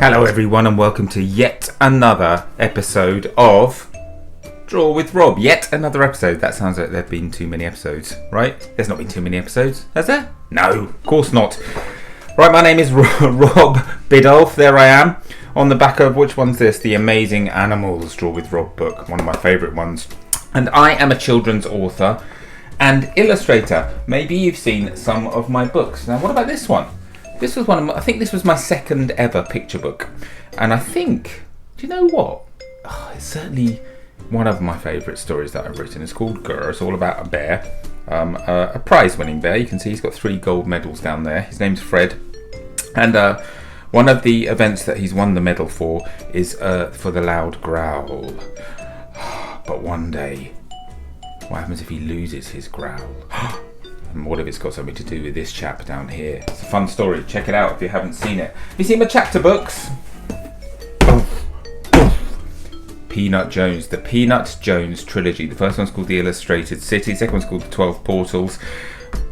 Hello everyone and welcome to yet another episode of Draw with Rob. Yet another episode. That sounds like there have been too many episodes, right? There's not been too many episodes, has there? No, of course not. Right, my name is Rob Biddulph. There I am. On the back of, which one's this? The Amazing Animals Draw with Rob book. One of my favourite ones. And I am a children's author and illustrator. Maybe you've seen some of my books. Now what about this one? This was I think this was my second ever picture book. And I think, do you know what? Oh, it's certainly one of my favourite stories that I've written. It's called Grr. It's all about a bear. A prize winning bear. You can see he's got 3 gold medals down there. His name's Fred. And one of the events that he's won the medal for is for the loud growl. But one day, what happens if he loses his growl? And what if it's got something to do with this chap down here? It's a fun story. Check it out if you haven't seen it. Have you seen my chapter books? Peanut Jones. The Peanut Jones trilogy. The first one's called The Illustrated City. The second one's called The 12 Portals.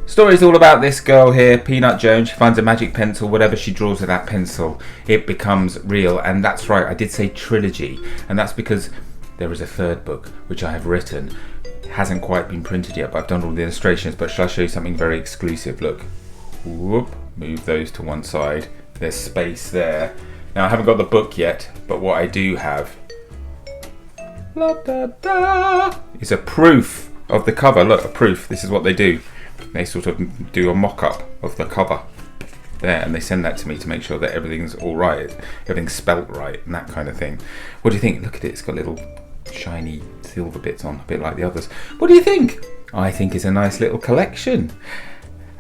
Story's all about this girl here, Peanut Jones. She finds a magic pencil. Whatever she draws with that pencil, it becomes real. And that's right, I did say trilogy. And that's because there is a third book, which I have written. Hasn't quite been printed yet, but I've done all the illustrations. But shall I show you something very exclusive? Look. Whoop. Move those to one side. There's space there. Now, I haven't got the book yet, but what I do have is a proof of the cover. Look, a proof. This is what they do. They sort of do a mock-up of the cover there, and they send that to me to make sure that everything's all right, everything's spelt right, and that kind of thing. What do you think? Look at it. It's got little shiny silver bits on, a bit like the others. What do you think? I think it's a nice little collection.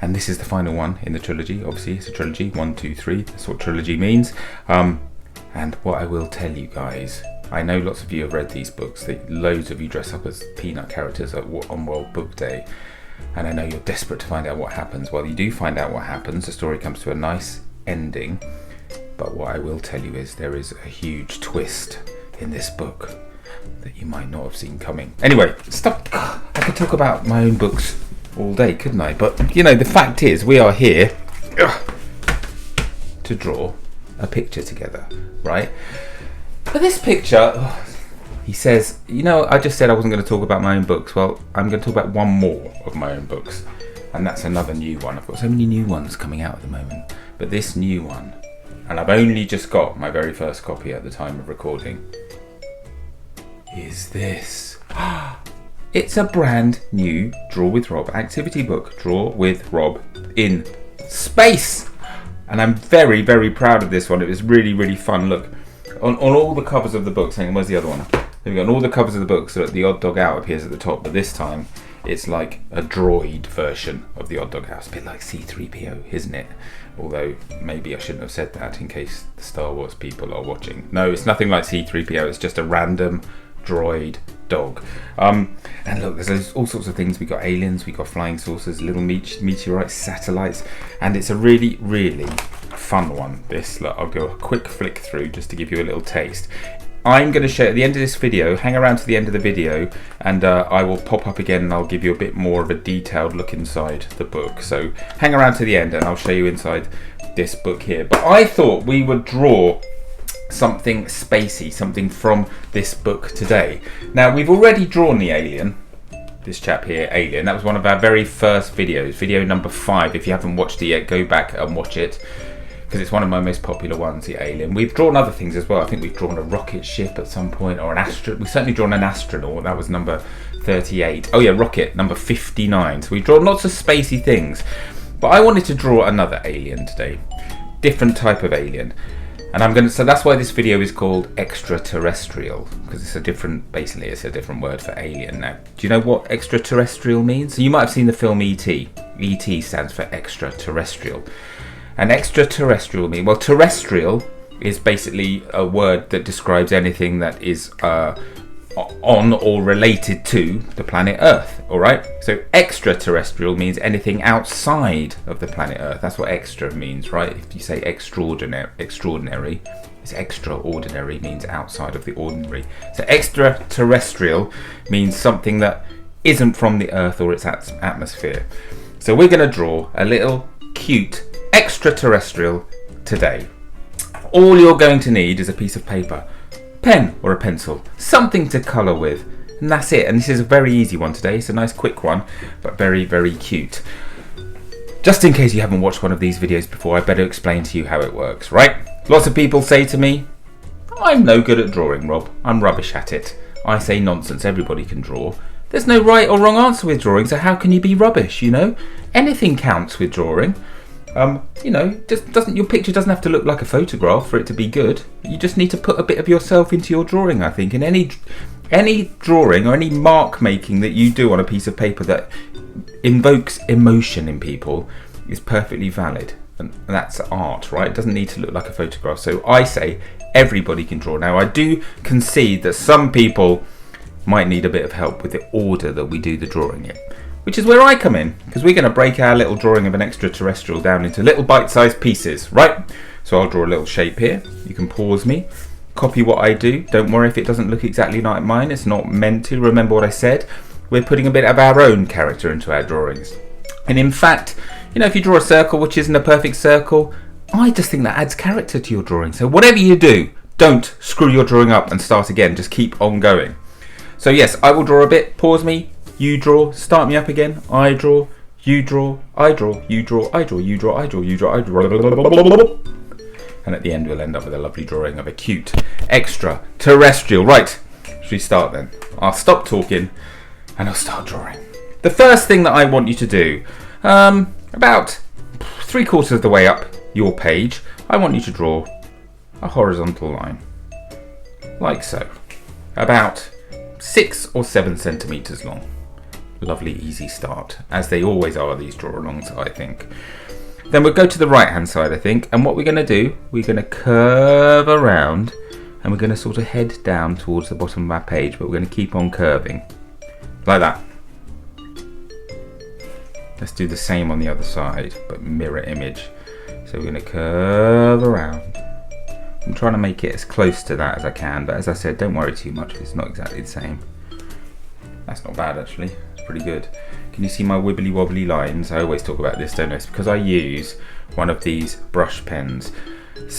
And this is the final one in the trilogy. Obviously, it's a trilogy. 1, 2, 3. That's what trilogy means. And what I will tell you guys, I know lots of you have read these books. Loads of you dress up as peanut characters on World Book Day. And I know you're desperate to find out what happens. Well, you do find out what happens. The story comes to a nice ending. But what I will tell you is there is a huge twist in this book that you might not have seen coming. Anyway, stop. I could talk about my own books all day, couldn't I? But, you know, the fact is we are here to draw a picture together, right? But this picture, he says, you know, I just said I wasn't going to talk about my own books. Well, I'm going to talk about one more of my own books. And that's another new one. I've got so many new ones coming out at the moment. But this new one, and I've only just got my very first copy at the time of recording, is this. It's a brand new Draw with Rob activity book. Draw with Rob in space. And I'm very, very proud of this one. It was really, really fun. Look, on all the covers of the books, hang on, where's the other one? There we go. On all the covers of the books, so the Odd Dog Out appears at the top, but this time it's like a droid version of the Odd Dog Out. It's a bit like C-3PO, isn't it? Although maybe I shouldn't have said that in case the Star Wars people are watching. No, it's nothing like C-3PO. It's just a random droid dog. And look, there's all sorts of things. We got aliens, we got flying saucers, little meteorites, satellites, and it's a really, really fun one. This, look, I'll go a quick flick through just to give you a little taste. I'm going to share at the end of this video, hang around to the end of the video, and I will pop up again and I'll give you a bit more of a detailed look inside the book. So hang around to the end and I'll show you inside this book here. But I thought we would draw something spacey, something from this book today. Now, we've already drawn the alien, this chap here, Alien. That was one of our very first videos, video number 5. If you haven't watched it yet, go back and watch it, because it's one of my most popular ones, the Alien. We've drawn other things as well. I think we've drawn a rocket ship at some point, or an astronaut. We've certainly drawn an astronaut. That was number 38. Oh yeah, rocket, number 59. So we've drawn lots of spacey things. But I wanted to draw another alien today. Different type of alien. And so that's why this video is called Extraterrestrial, because it's a different word for alien. Now, do you know what extraterrestrial means? So you might have seen the film E.T. E.T. stands for extraterrestrial. And extraterrestrial means, well, terrestrial is basically a word that describes anything that is on or related to the planet Earth, all right? So extraterrestrial means anything outside of the planet Earth. That's what extra means, right? If you say extraordinary, it's extraordinary means outside of the ordinary. So extraterrestrial means something that isn't from the Earth or its atmosphere. So we're going to draw a little cute extraterrestrial today. all you're going to need is a piece of paper, pen or a pencil, something to colour with, and that's it. And this is a very easy one today. It's a nice quick one, but very, very cute. Just in case you haven't watched one of these videos before, I better explain to you how it works, right? Lots of people say to me, I'm no good at drawing, Rob. I'm rubbish at it. I say nonsense, everybody can draw. There's no right or wrong answer with drawing, so how can you be rubbish, you know? Anything counts with drawing. You know, your picture doesn't have to look like a photograph for it to be good. You just need to put a bit of yourself into your drawing, I think. And any drawing or any mark making that you do on a piece of paper that invokes emotion in people is perfectly valid. And that's art, right? It doesn't need to look like a photograph. So I say everybody can draw. Now, I do concede that some people might need a bit of help with the order that we do the drawing in, which is where I come in, because we're going to break our little drawing of an extraterrestrial down into little bite-sized pieces, right? So I'll draw a little shape here. You can pause me, copy what I do. Don't worry if it doesn't look exactly like mine. It's not meant to. Remember what I said. We're putting a bit of our own character into our drawings. And in fact, you know, if you draw a circle which isn't a perfect circle, I just think that adds character to your drawing. So whatever you do, don't screw your drawing up and start again. Just keep on going. So yes, I will draw a bit. Pause me. You draw, start me up again. I draw, you draw, I draw, you draw, I draw, you draw, I draw, you draw, I draw. And at the end we'll end up with a lovely drawing of a cute extraterrestrial. Right, should we start then? I'll stop talking and I'll start drawing. The first thing that I want you to do, about 3/4 of the way up your page, I want you to draw a horizontal line, like so, about 6 or 7 centimeters long. Lovely easy start, as they always are, these draw alongs, I think. Then we'll go to the right hand side, I think, and what we're going to do, we're going to curve around and we're going to sort of head down towards the bottom of our page, but we're going to keep on curving like that. Let's do the same on the other side, but mirror image. So we're going to curve around. I'm trying to make it as close to that as I can, but as I said, don't worry too much if it's not exactly the same. That's not bad actually, it's pretty good. Can you see my wibbly wobbly lines? I always talk about this, don't I? It's because I use one of these brush pens.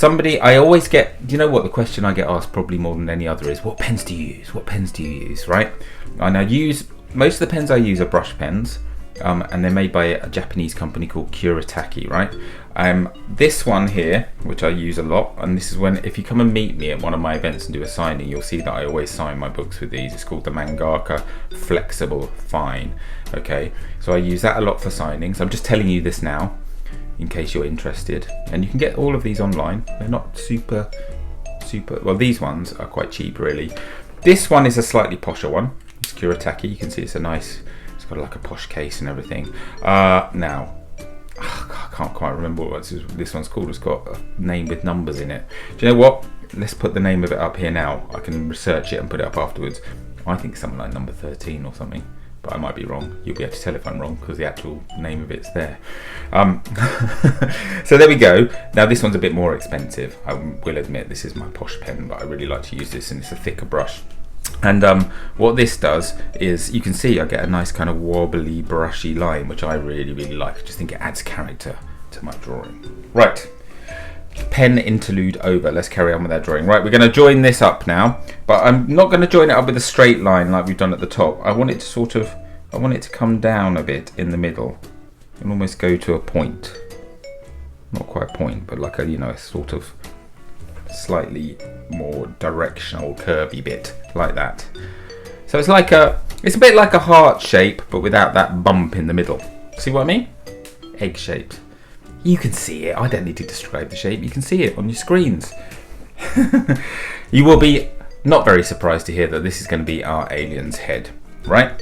I always get, you know what, the question I get asked probably more than any other is, what pens do you use? What pens do you use, right? And most of the pens I use are brush pens. And they're made by a Japanese company called EXTRA-TERRESTRIAL, right? This one here, which I use a lot, and this is if you come and meet me at one of my events and do a signing, you'll see that I always sign my books with these. It's called the Mangaka Flexible Fine, okay? So I use that a lot for signings. I'm just telling you this now, in case you're interested. And you can get all of these online. They're not super, well, these ones are quite cheap, really. This one is a slightly posher one. It's EXTRA-TERRESTRIAL. You can see it's a nice, it's got like a posh case and everything. Now, I can't quite remember what this one's called. It's got a name with numbers in it. Do you know what? Let's put the name of it up here now. I can research it and put it up afterwards. I think something like number 13 or something, but I might be wrong. You'll be able to tell if I'm wrong because the actual name of it's there. So there we go. Now this one's a bit more expensive. I will admit this is my posh pen, but I really like to use this, and it's a thicker brush. And what this does is, you can see I get a nice kind of wobbly, brushy line, which I really, really like. I just think it adds character to my drawing. Right, pen interlude over. Let's carry on with our drawing. Right, we're going to join this up now, but I'm not going to join it up with a straight line like we've done at the top. I want it to come down a bit in the middle and almost go to a point. Not quite a point, but like a sort of slightly more directional curvy bit like that. So it's a bit like a heart shape, but without that bump in the middle. See what I mean? Egg shaped. You can see it. I don't need to describe the shape. You can see it on your screens. You will be not very surprised to hear that this is going to be our alien's head, right?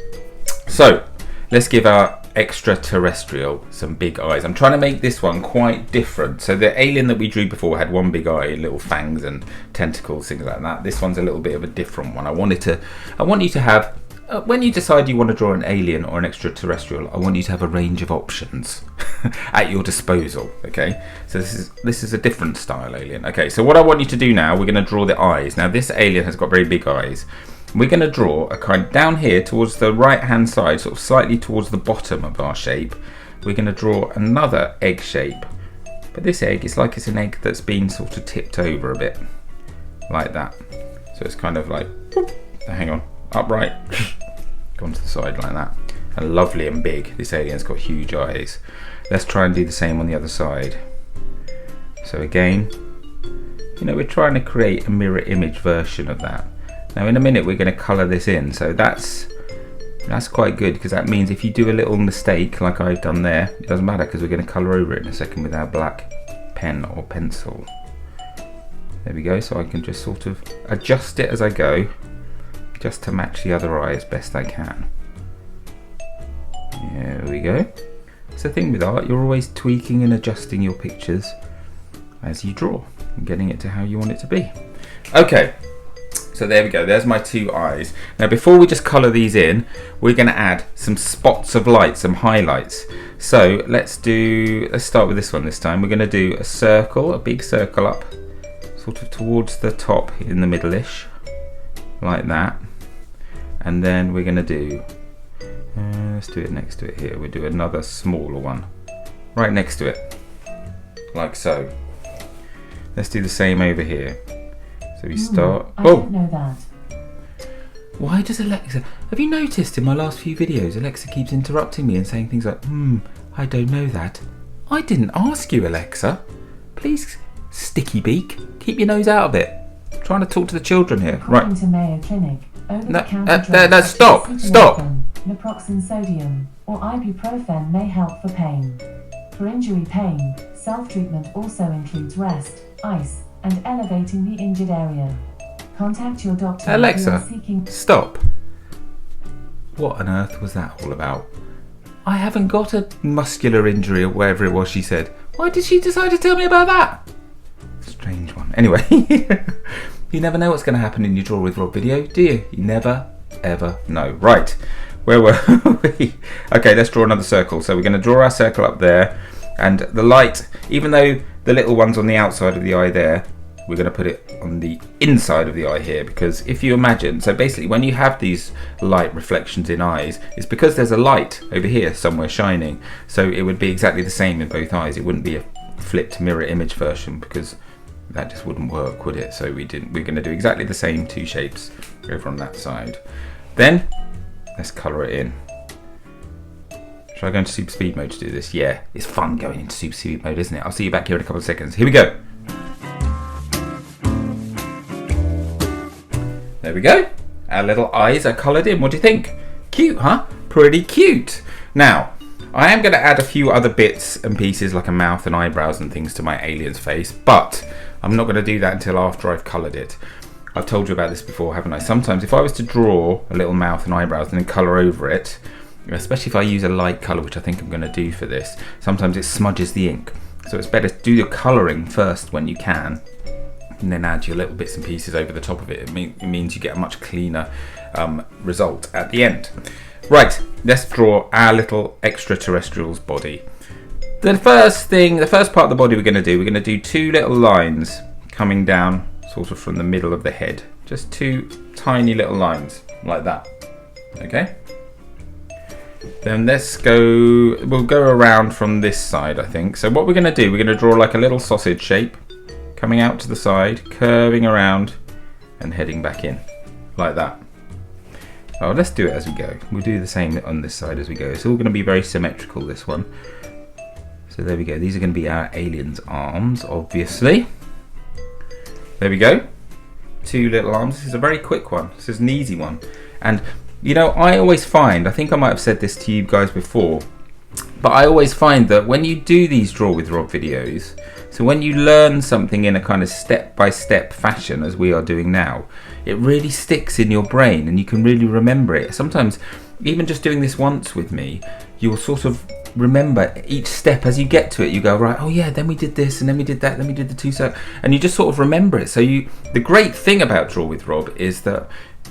So let's give our extraterrestrial some big eyes. I'm trying to make this one quite different. So the alien that we drew before had one big eye, little fangs and tentacles, things like that. This one's a little bit of a different one. I want you to have, when you decide you want to draw an alien or an extraterrestrial, I want you to have a range of options at your disposal. Okay, so this is a different style alien. Okay, so what I want you to do now, we're going to draw the eyes. Now this alien has got very big eyes. We're going to draw a kind down here towards the right hand side, sort of slightly towards the bottom of our shape. We're going to draw another egg shape But this egg is like it's an egg that's been sort of tipped over a bit, like that. So it's kind of like, hang on, upright, gone to the side like that. And lovely and big. This alien's got huge eyes. Let's try and do the same on the other side. So again, you know, we're trying to create a mirror image version of that. Now in a minute we're going to colour this in, so that's quite good, because that means if you do a little mistake like I've done there, it doesn't matter because we're going to colour over it in a second with our black pen or pencil. There we go, so I can just sort of adjust it as I go, just to match the other eye as best I can. There we go. It's the thing with art, you're always tweaking and adjusting your pictures as you draw and getting it to how you want it to be. Okay, so there we go, there's my two eyes. Now before we just colour these in, we're going to add some spots of light, some highlights. So let's start with this one this time. We're going to do a circle, a big circle up, sort of towards the top in the middle-ish, like that. And then we're going to do, let's do it next to it here. We'll do another smaller one, right next to it, like so. Let's do the same over here. So we start. I don't know that. Why does Alexa? Have you noticed in my last few videos, Alexa keeps interrupting me and saying things like, I don't know that. I didn't ask you, Alexa. Please, sticky beak, keep your nose out of it. I'm trying to talk to the children here. According to Mayo Clinic, stop. Naproxen sodium or ibuprofen may help for pain. For injury pain, self-treatment also includes rest, ice, and elevating the injured area. Contact your doctor. Alexa, stop. What on earth was that all about? I haven't got a muscular injury or whatever it was she said. Why did she decide to tell me about that? Strange one. Anyway, you never know what's going to happen in your Draw with Rob video, do you? You never, ever know. Right, where were we? Okay, let's draw another circle. So we're going to draw our circle up there, and the light, even though the little one's on the outside of the eye there, we're going to put it on the inside of the eye here, because if you imagine, so basically when you have these light reflections in eyes, it's because there's a light over here somewhere shining, so it would be exactly the same in both eyes. It wouldn't be a flipped mirror image version, because that just wouldn't work, would it? So we're going to do exactly the same two shapes over on that side. Then let's colour it in. Should I go into super speed mode to do this? Yeah, it's fun going into super speed mode, isn't it? I'll see you back here in a couple of seconds. Here we go. There we go. Our little eyes are coloured in. What do you think? Cute, huh? Pretty cute. Now, I am going to add a few other bits and pieces like a mouth and eyebrows and things to my alien's face, but I'm not going to do that until after I've coloured it. I've told you about this before, haven't I? Sometimes if I was to draw a little mouth and eyebrows and then colour over it, especially if I use a light colour, which I think I'm going to do for this, sometimes it smudges the ink. So it's better to do your colouring first when you can, and then add your little bits and pieces over the top of it. It means you get a much cleaner result at the end. Right, let's draw our little extraterrestrial's body. The first part of the body we're going to do two little lines coming down sort of from the middle of the head. Just two tiny little lines like that. Okay? Then we'll go around from this side, I think. So what we're going to do, we're going to draw like a little sausage shape coming out to the side, curving around and heading back in like that. Oh, let's do it as we go. We'll do the same on this side as we go. It's all going to be very symmetrical, this one. So there we go. These are going to be our alien's arms, obviously. There we go. Two little arms. This is a very quick one. This is an easy one. And, you know, I always find, I think I might have said this to you guys before, but I always find that when you do these Draw with Rob videos, so when you learn something in a kind of step-by-step fashion, as we are doing now, it really sticks in your brain and you can really remember it. Sometimes, even just doing this once with me, you'll sort of remember each step as you get to it. You go, right, oh yeah, then we did this, and then we did that, then we did the two, so, and you just sort of remember it. So the great thing about Draw with Rob is that,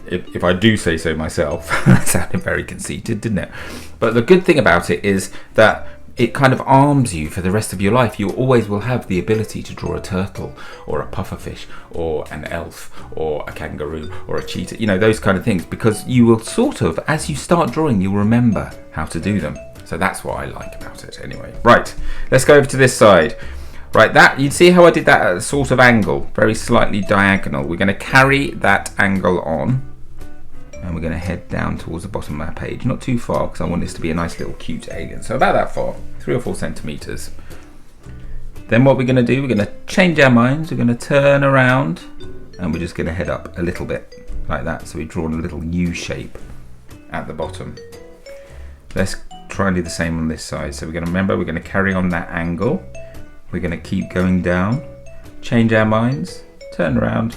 if I do say so myself, that sounded very conceited, didn't it? But the good thing about it is that it kind of arms you for the rest of your life. You always will have the ability to draw a turtle or a pufferfish or an elf or a kangaroo or a cheetah, you know, those kind of things, because you will sort of, as you start drawing, you'll remember how to do them. So that's what I like about it anyway. Right, let's go over to this side. Right, that, you'd see how I did that at a sort of angle, very slightly diagonal. We're going to carry that angle on, and we're going to head down towards the bottom of our page. Not too far, because I want this to be a nice little cute alien. So about that far, 3 or 4 centimeters. Then what we're going to do, we're going to change our minds. We're going to turn around, and we're just going to head up a little bit, like that. So we've drawn a little U shape at the bottom. Let's try and do the same on this side. So we're going to remember, we're going to carry on that angle. We're going to keep going down, change our minds, turn around,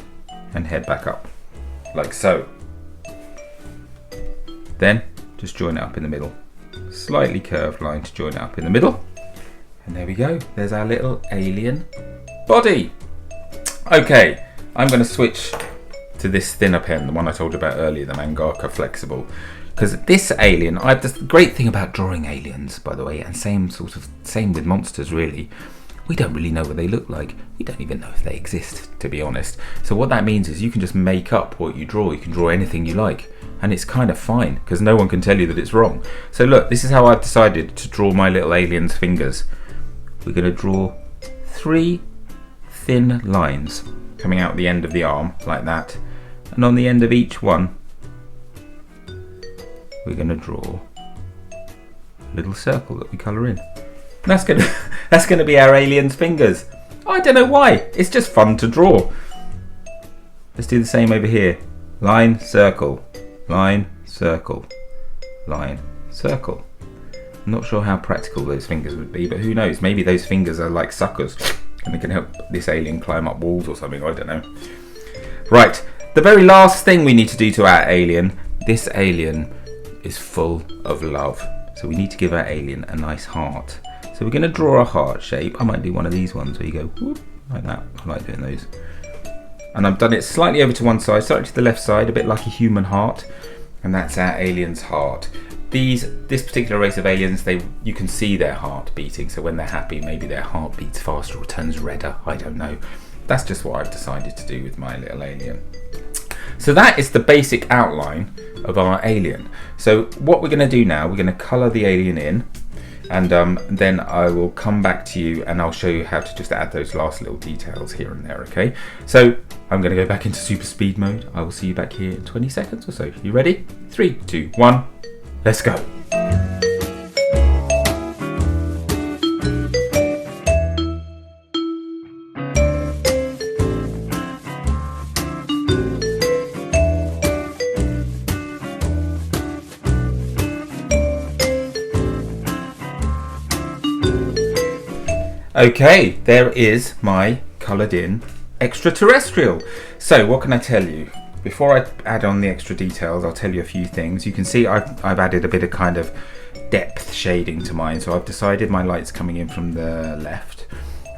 and head back up, like so. Then just join it up in the middle. Slightly curved line to join it up in the middle. And there we go. There's our little alien body. Okay, I'm going to switch to this thinner pen, the one I told you about earlier, the Mangaka Flexible. Because this alien, the great thing about drawing aliens, by the way, and same with monsters really, we don't really know what they look like. We don't even know if they exist, to be honest. So what that means is you can just make up what you draw. You can draw anything you like. And it's kind of fine, because no one can tell you that it's wrong. So look, this is how I've decided to draw my little alien's fingers. We're going to draw 3 thin lines coming out the end of the arm, like that. And on the end of each one, we're going to draw a little circle that we colour in. That's going to be our alien's fingers. I don't know why. It's just fun to draw. Let's do the same over here. Line, circle, line, circle, line, circle. I'm not sure how practical those fingers would be, but who knows? Maybe those fingers are like suckers and they can help this alien climb up walls or something. I don't know. Right. The very last thing we need to do to our alien. This alien is full of love. So we need to give our alien a nice heart. So we're going to draw a heart shape. I might do one of these ones where you go whoop, like that. I like doing those. And I've done it slightly over to one side, slightly to the left side, a bit like a human heart. And that's our alien's heart. This particular race of aliens, you can see their heart beating. So when they're happy, maybe their heart beats faster or turns redder. I don't know. That's just what I've decided to do with my little alien. So that is the basic outline of our alien. So what we're going to do now, we're going to colour the alien in. And then I will come back to you and I'll show you how to just add those last little details here and there, okay? So I'm going to go back into super speed mode. I will see you back here in 20 seconds or so. You ready? 3, 2, 1, let's go. Okay, there is my coloured in extraterrestrial. So what can I tell you? Before I add on the extra details, I'll tell you a few things. You can see I've added a bit of kind of depth shading to mine. So I've decided my light's coming in from the left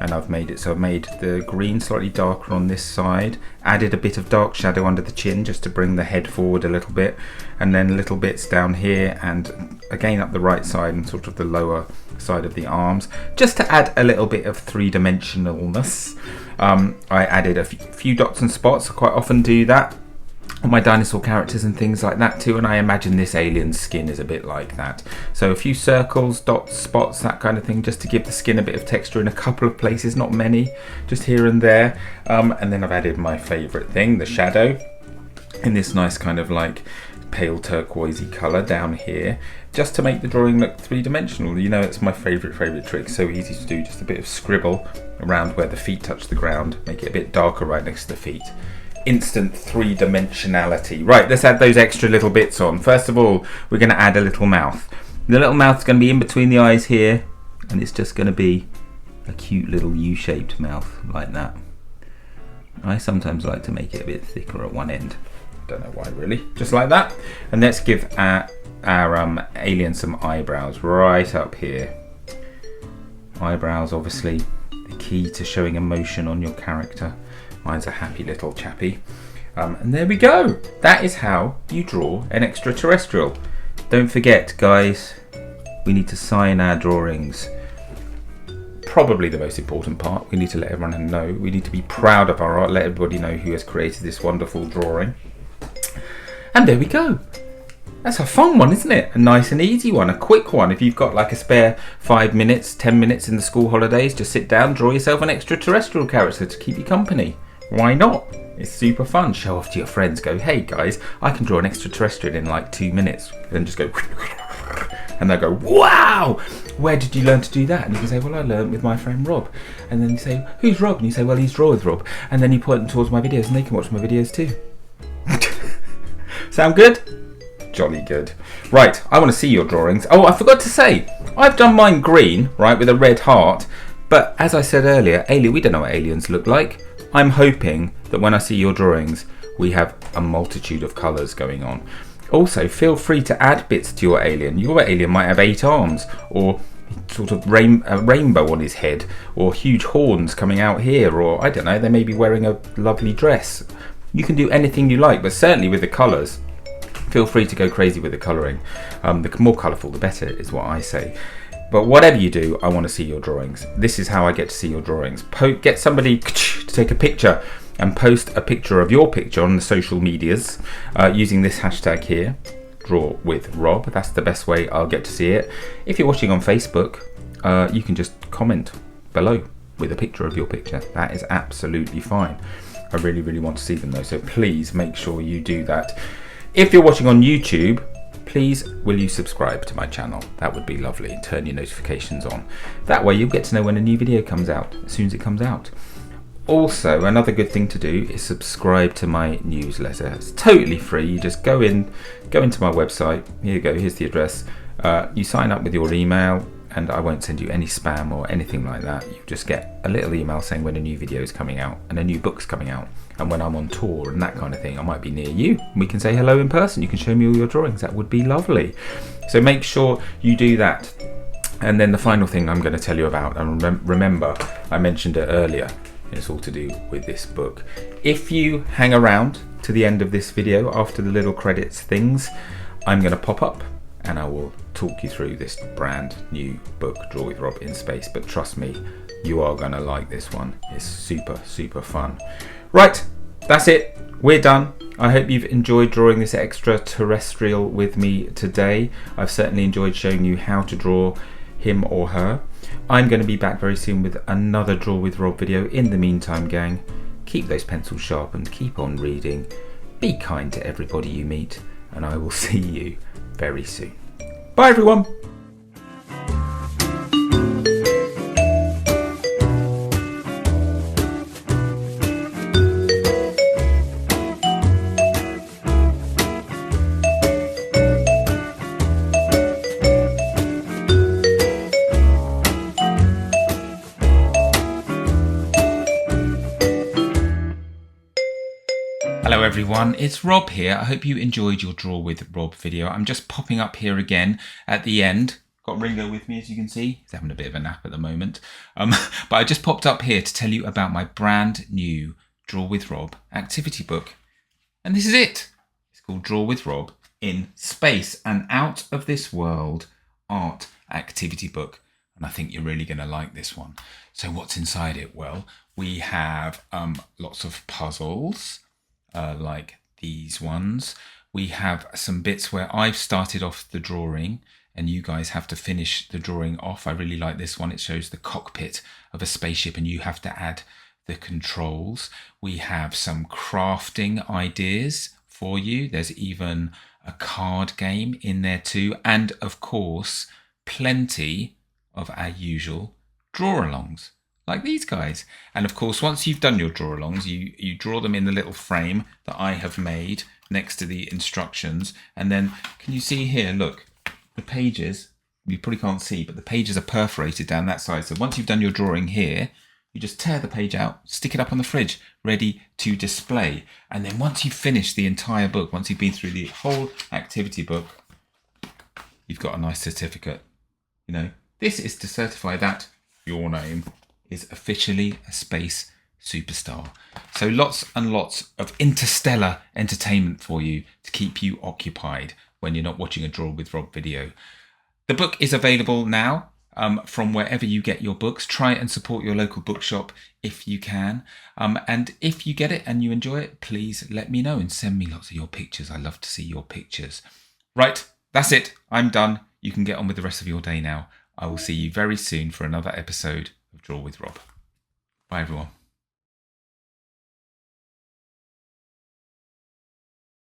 and I've made it so I've made the green slightly darker on this side, added a bit of dark shadow under the chin just to bring the head forward a little bit, and then little bits down here and again up the right side and sort of the lower side of the arms, just to add a little bit of three-dimensionalness. I added a few dots and spots. I quite often do that on my dinosaur characters and things like that too, and I imagine this alien's skin is a bit like that. So a few circles, dots, spots, that kind of thing, just to give the skin a bit of texture in a couple of places, not many, just here and there. And then I've added my favourite thing, the shadow, in this nice kind of like pale turquoisey colour down here, just to make the drawing look three-dimensional. You know, it's my favourite trick, so easy to do, just a bit of scribble around where the feet touch the ground, make it a bit darker right next to the feet. Instant three-dimensionality. Right, let's add those extra little bits on. First of all, we're going to add a little mouth. The little mouth's going to be in between the eyes here, and it's just going to be a cute little U-shaped mouth like that. I sometimes like to make it a bit thicker at one end. Don't know why really. Just like that. And let's give our alien some eyebrows right up here. Eyebrows, obviously, the key to showing emotion on your character. Mine's a happy little chappy. And there we go. That is how you draw an extraterrestrial. Don't forget, guys, we need to sign our drawings. Probably the most important part. We need to let everyone know. We need to be proud of our art. Let everybody know who has created this wonderful drawing. And there we go. That's a fun one, isn't it? A nice and easy one, a quick one. If you've got like a spare 5 minutes, 10 minutes in the school holidays, just sit down, draw yourself an extraterrestrial character to keep you company. Why not? It's super fun. Show off to your friends. Go, hey guys, I can draw an extraterrestrial in like 2 minutes. Then just go, and they'll go, wow, where did you learn to do that? And you can say, well, I learned with my friend Rob. And then you say, who's Rob? And you say, well, he's Draw with Rob. And then you point them towards my videos and they can watch my videos too. Sound good? Jolly good. Right, I want to see your drawings. Oh, I forgot to say, I've done mine green, right, with a red heart. But as I said earlier, we don't know what aliens look like. I'm hoping that when I see your drawings, we have a multitude of colours going on. Also, feel free to add bits to your alien. Your alien might have 8 arms, or sort of a rainbow on his head, or huge horns coming out here, or I don't know, they may be wearing a lovely dress. You can do anything you like, but certainly with the colours, feel free to go crazy with the colouring. The more colourful, the better, is what I say. But whatever you do, I want to see your drawings. This is how I get to see your drawings. Get somebody to take a picture and post a picture of your picture on the social medias using this hashtag here, Draw with Rob. That's the best way I'll get to see it. If you're watching on Facebook, you can just comment below with a picture of your picture. That is absolutely fine. I really, really want to see them though, so please make sure you do that. If you're watching on YouTube, please will you subscribe to my channel? That would be lovely. Turn your notifications on. That way you'll get to know when a new video comes out as soon as it comes out. Also, another good thing to do is subscribe to my newsletter. It's totally free. You just go into my website. Here you go, here's the address. You sign up with your email and I won't send you any spam or anything like that. You just get a little email saying when a new video is coming out and a new book's coming out and when I'm on tour and that kind of thing. I might be near you. We can say hello in person. You can show me all your drawings. That would be lovely. So make sure you do that. And then the final thing I'm going to tell you about, and remember I mentioned it earlier, it's all to do with this book. If you hang around to the end of this video after the little credits things, I'm going to pop up and I will talk you through this brand new book, Draw with Rob in Space. But trust me, you are going to like this one. It's super, super fun. Right, that's it. We're done. I hope you've enjoyed drawing this extraterrestrial with me today. I've certainly enjoyed showing you how to draw him or her. I'm going to be back very soon with another Draw with Rob video. In the meantime, gang, keep those pencils sharpened, keep on reading, be kind to everybody you meet, and I will see you very soon. Bye everyone. Hello everyone, it's Rob here. I hope you enjoyed your Draw with Rob video. I'm just popping up here again at the end. Got Ringo with me, as you can see. He's having a bit of a nap at the moment. But I just popped up here to tell you about my brand new Draw with Rob activity book. And this is it. It's called Draw with Rob in Space, an out of this world art activity book. And I think you're really going to like this one. So what's inside it? Well, we have lots of puzzles. Like these ones. We have some bits where I've started off the drawing and you guys have to finish the drawing off. I really like this one. It shows the cockpit of a spaceship and you have to add the controls. We have some crafting ideas for you. There's even a card game in there too. And of course, plenty of our usual draw-alongs. Like these guys. And of course, once you've done your draw-alongs, you draw them in the little frame that I have made next to the instructions. And then, can you see here, look, the pages, you probably can't see, but the pages are perforated down that side. So once you've done your drawing here, you just tear the page out, stick it up on the fridge, ready to display. And then once you've finished the entire book, once you've been through the whole activity book, you've got a nice certificate. You know, this is to certify that your name is officially a space superstar. So lots and lots of interstellar entertainment for you to keep you occupied when you're not watching a Draw with Rob video. The book is available now from wherever you get your books. Try and support your local bookshop if you can. And if you get it and you enjoy it, please let me know and send me lots of your pictures. I love to see your pictures. Right, that's it. I'm done. You can get on with the rest of your day now. I will see you very soon for another episode of Draw with Rob. Bye, everyone.